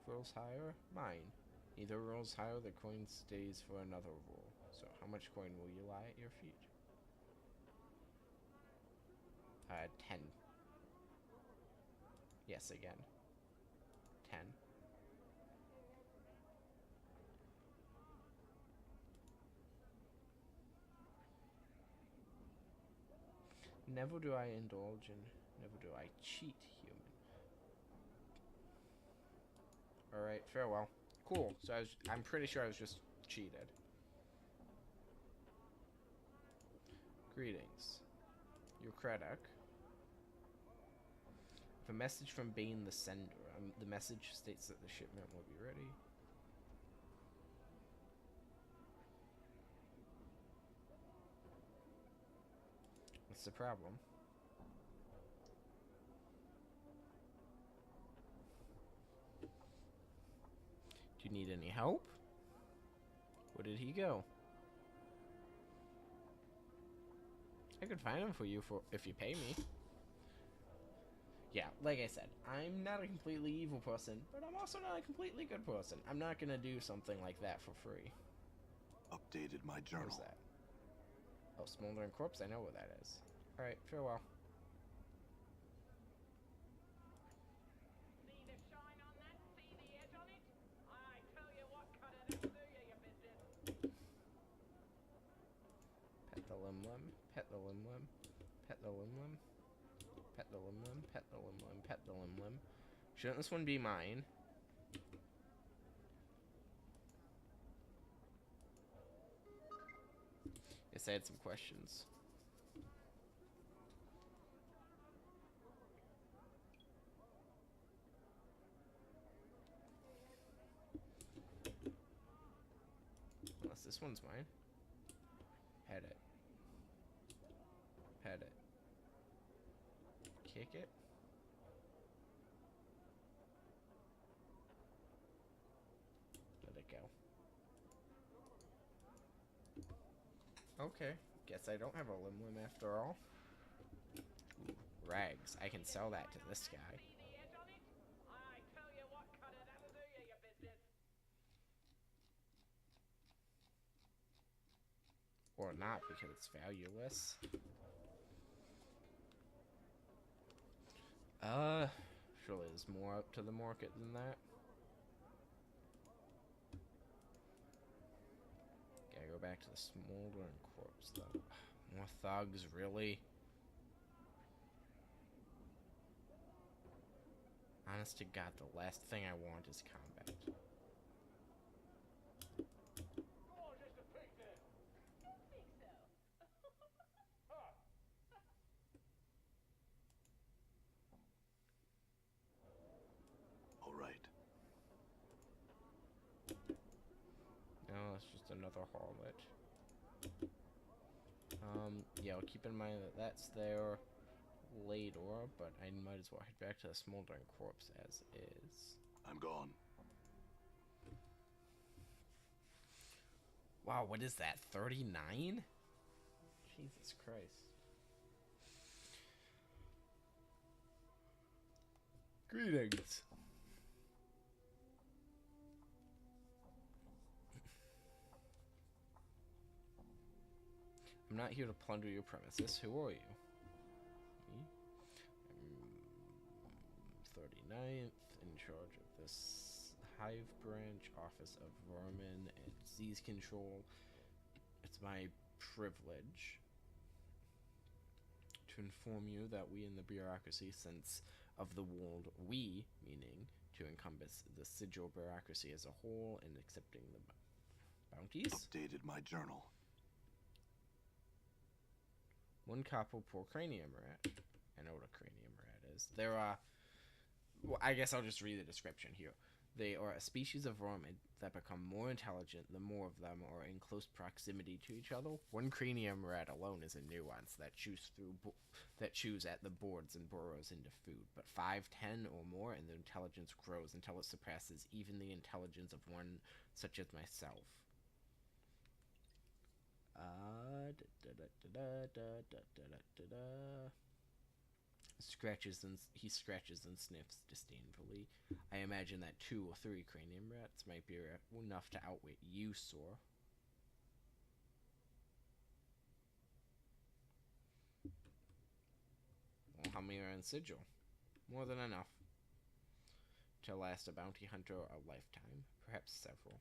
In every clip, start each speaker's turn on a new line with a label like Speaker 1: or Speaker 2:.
Speaker 1: rolls higher, mine. Either rolls higher, the coin stays for another roll. So how much coin will you lie at your feet? 10. Yes, again. 10. Never do I indulge in, never do I cheat, human. Alright, farewell. Cool, so I'm pretty sure I was just cheated. Greetings. Your Craddock. If a message from Bane the sender. The message states that the shipment will be ready. What's the problem? Do you need any help? Where did he go? I could find him for you if you pay me. Yeah, like I said, I'm not a completely evil person, but I'm also not a completely good person. I'm not gonna do something like that for free.
Speaker 2: Updated my journal.
Speaker 1: Where's that? Oh, Smoldering Corpse, I know what that is. Alright, farewell.
Speaker 3: See the shine on that? See the edge on it? I tell you what, cut it out, do you, business?
Speaker 1: Pet the lim lim, pet the lim lim, pet the lim lim, pet the lim lim, pet the lim lim, pet the lim lim. Shouldn't this one be mine? Yes, I had some questions. Unless this one's mine. Pet it. Pet it. Kick it. Let it go. Okay. Guess I don't have a lim lim after all. Ooh, rags. I can sell that to this guy.
Speaker 3: See the edge on it? I tell you what, cut it out, do you, business?
Speaker 1: Or not, because it's valueless. Surely there's more up to the market than that. Gotta go back to the Smoldering Corpse, though. More thugs, really? Honest to God, the last thing I want is combat.
Speaker 3: Oh, just a pig there. Don't think so.
Speaker 2: All right.
Speaker 1: No, it's just another harlot. Yeah, I'll keep in mind that that's there later, but I might as well head back to the Smoldering Corpse as is.
Speaker 2: I'm gone.
Speaker 1: Wow, what is that? 39? Jesus Christ. Greetings. I'm not here to plunder your premises. Who are you? Me? I'm 39th, in charge of this Hive Branch, Office of Vermin and Disease Control. It's my privilege to inform you that we in the bureaucracy sense of the world, we, meaning to encompass the sigil bureaucracy as a whole and accepting the bounties.
Speaker 2: Updated my journal.
Speaker 1: 1 copper per cranium rat. I know what a cranium rat is. They're, well, I guess I'll just read the description here. They are a species of vermin that become more intelligent the more of them are in close proximity to each other. 1 cranium rat alone is a nuance that chews at the boards and burrows into food, but 5, 10, or more, and their intelligence grows until it surpasses even the intelligence of one such as myself. He scratches and sniffs disdainfully. I imagine that 2 or 3 cranium rats might be enough to outwit you, Sor. Well, how many are in Sigil? More than enough to last a bounty hunter a lifetime, perhaps several.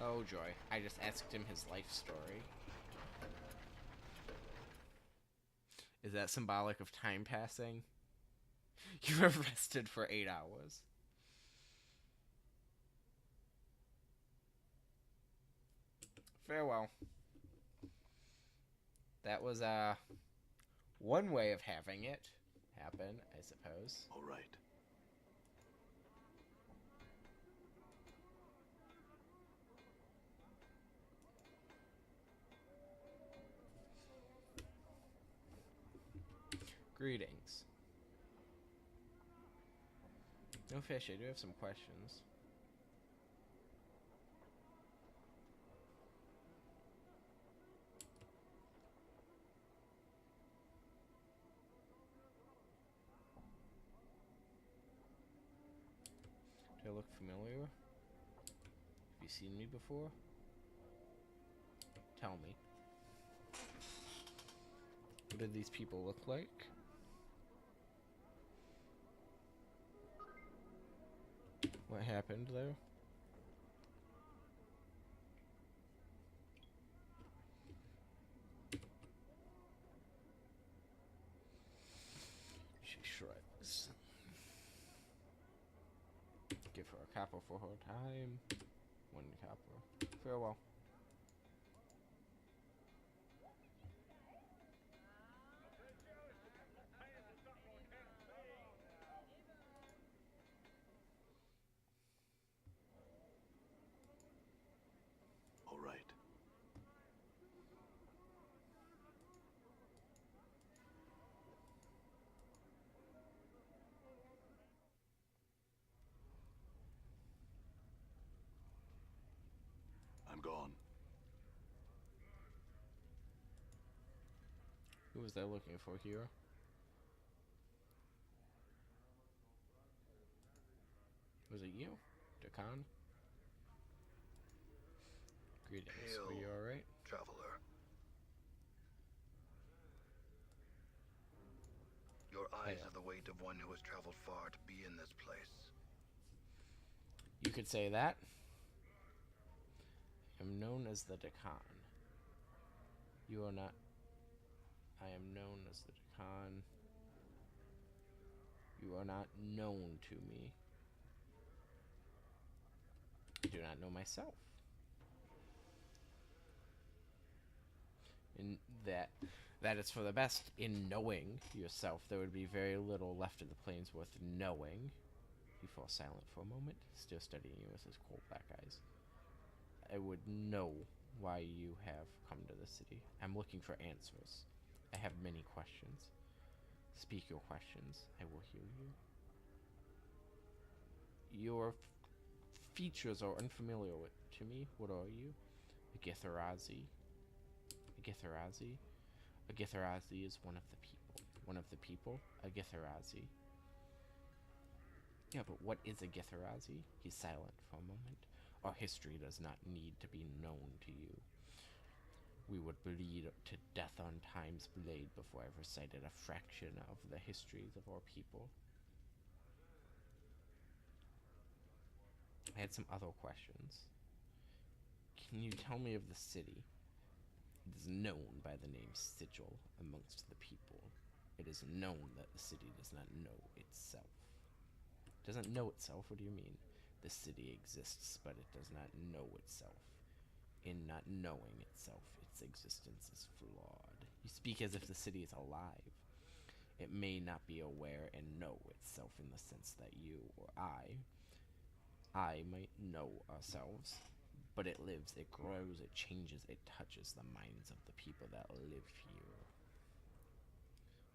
Speaker 1: Oh joy, I just asked him his life story. Is that symbolic of time passing? You were rested for 8 hours. Farewell. That was one way of having it happen, I suppose.
Speaker 2: All right.
Speaker 1: Greetings. No fish, I do have some questions. Do I look familiar? Have you seen me before? Tell me. What do these people look like? What happened there? She shrugs. Give her a copper for her time. 1 copper. Farewell.
Speaker 2: All right. I'm gone.
Speaker 1: Who was I looking for here? Was it you? Dakan? Greetings. Are you alright?
Speaker 4: Traveler. Your eyes have the weight of one who has traveled far to be in this place.
Speaker 1: You could say that. I'm known as the Dakan. You are not. I am known as the Dakan. You are not known to me. I do not know myself. In that is for the best. In knowing yourself, there would be very little left of the plains worth knowing. He falls silent for a moment, still studying you with his cold black eyes. I would know why you have come to the city. I'm looking for answers. I have many questions. Speak your questions. I will hear you. Your features are unfamiliar to me. What are you? A Githarazi. A Githarazi? A Githarazi is one of the people. One of the people? A Githarazi. Yeah, but what is a Githarazi? He's silent for a moment. Our history does not need to be known to you. We would bleed to death on time's blade before I recited a fraction of the histories of our people. I had some other questions. Can you tell me of the city? It is known by the name Sigil amongst the people. It is known that the city does not know itself. Doesn't know itself? What do you mean? The city exists, but it does not know itself. In not knowing itself, its existence is flawed. You speak as if the city is alive. It may not be aware and know itself in the sense that you or I might know ourselves, but it lives, it grows, it changes, it touches the minds of the people that live here.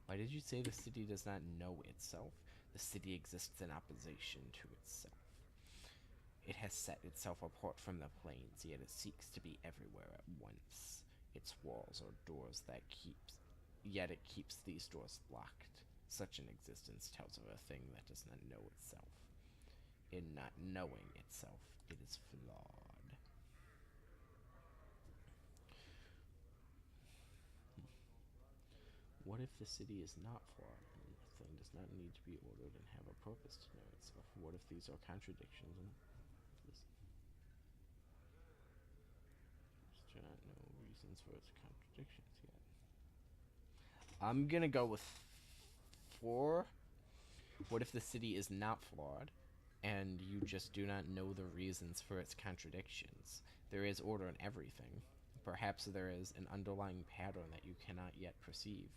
Speaker 1: Why did you say the city does not know itself? The city exists in opposition to itself. It has set itself apart from the plains, yet it seeks to be everywhere at once. its walls or doors that keeps, yet it keeps these doors locked. Such an existence tells of a thing that does not know itself. In not knowing itself, it is flawed. What if the city is not flawed, and the thing does not need to be ordered and have a purpose to know itself? What if these are contradictions and this do not know reasons for its contradictions yet? I'm gonna go with 4. What if the city is not flawed, and you just do not know the reasons for its contradictions? There is order in everything. Perhaps there is an underlying pattern that you cannot yet perceive.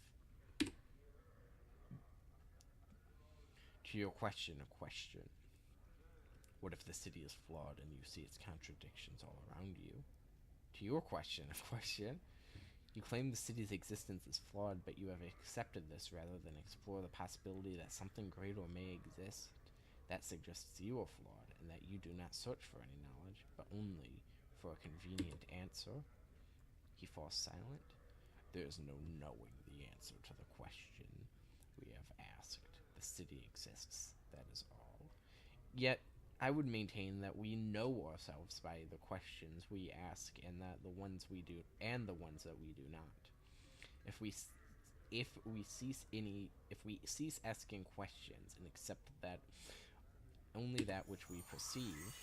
Speaker 1: To your question, a question. What if the city is flawed and you see its contradictions all around you? To your question, a question. You claim the city's existence is flawed, but you have accepted this rather than explore the possibility that something greater may exist. That suggests you are flawed, and that you do not search for any knowledge, but only for a convenient answer. He falls silent. There is no knowing the answer to the question we have asked. The city exists, that is all. Yet, I would maintain that we know ourselves by the questions we ask, and that the ones we do, and the ones that we do not. If we cease asking questions and accept that only that which we perceive,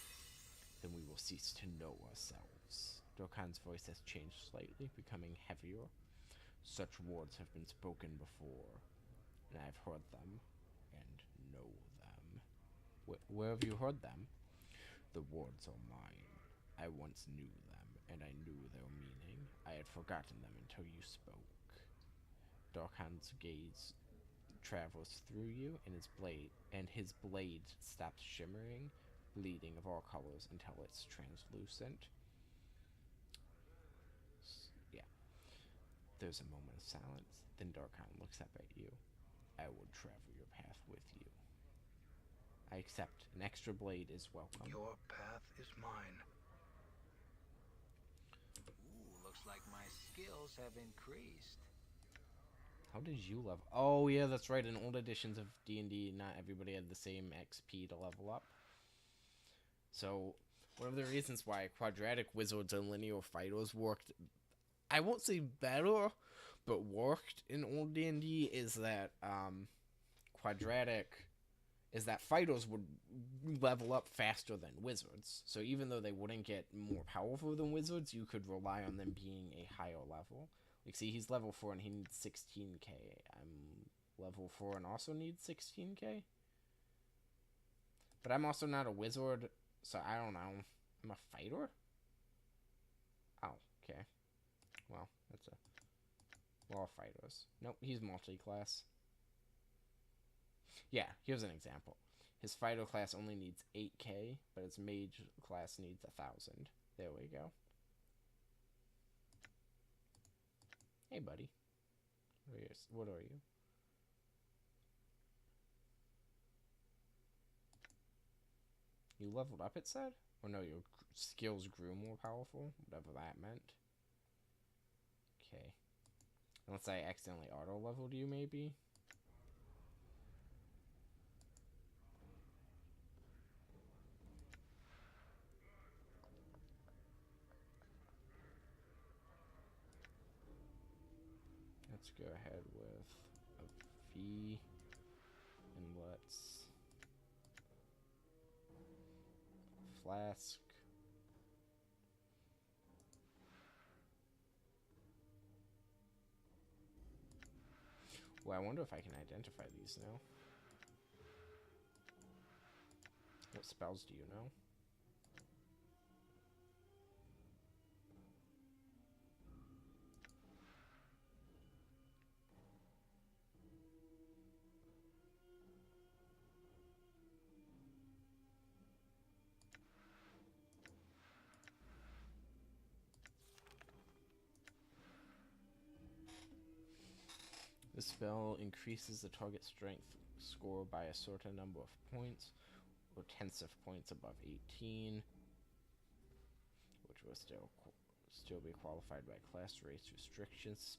Speaker 1: then we will cease to know ourselves. Dokkan's voice has changed slightly, becoming heavier. Such words have been spoken before, and I have heard them, and know them. Where have you heard them? The words are mine. I once knew them, and I knew their meaning. I had forgotten them until you spoke. Dokkan's gaze travels through you, and his blade stops shimmering, bleeding of all colors until it's translucent. Yeah. There's a moment of silence. Then Dokkan looks up at you. I will travel your path with you. I accept. An extra blade is welcome.
Speaker 4: Your path is mine.
Speaker 5: Ooh, looks like my skills have increased.
Speaker 1: How did you level? Oh, yeah, that's right. In old editions of D&D, not everybody had the same XP to level up. So, one of the reasons why quadratic wizards and linear fighters worked, I won't say better, but worked in old D&D is that fighters would level up faster than wizards. So even though they wouldn't get more powerful than wizards, you could rely on them being a higher level. Like, see, he's level 4 and he needs 16k. I'm level 4 and also need 16k. But I'm also not a wizard, so I don't know. I'm a fighter? Oh, okay. Well, that's a... We're all fighters. Nope, he's multi-class. Yeah, here's an example. His fighter class only needs 8k, but his mage class needs 1,000. There we go. Hey, buddy. What are you? You leveled up, it said? Or no, your skills grew more powerful? Whatever that meant. Okay. Unless I accidentally auto-leveled you, maybe? Let's go ahead with a V, and let's flask. Well, I wonder if I can identify these now. What spells do you know? The spell increases the target strength score by a certain number of points, or tenths of points above 18, which we're still Still be qualified by class, race restrictions,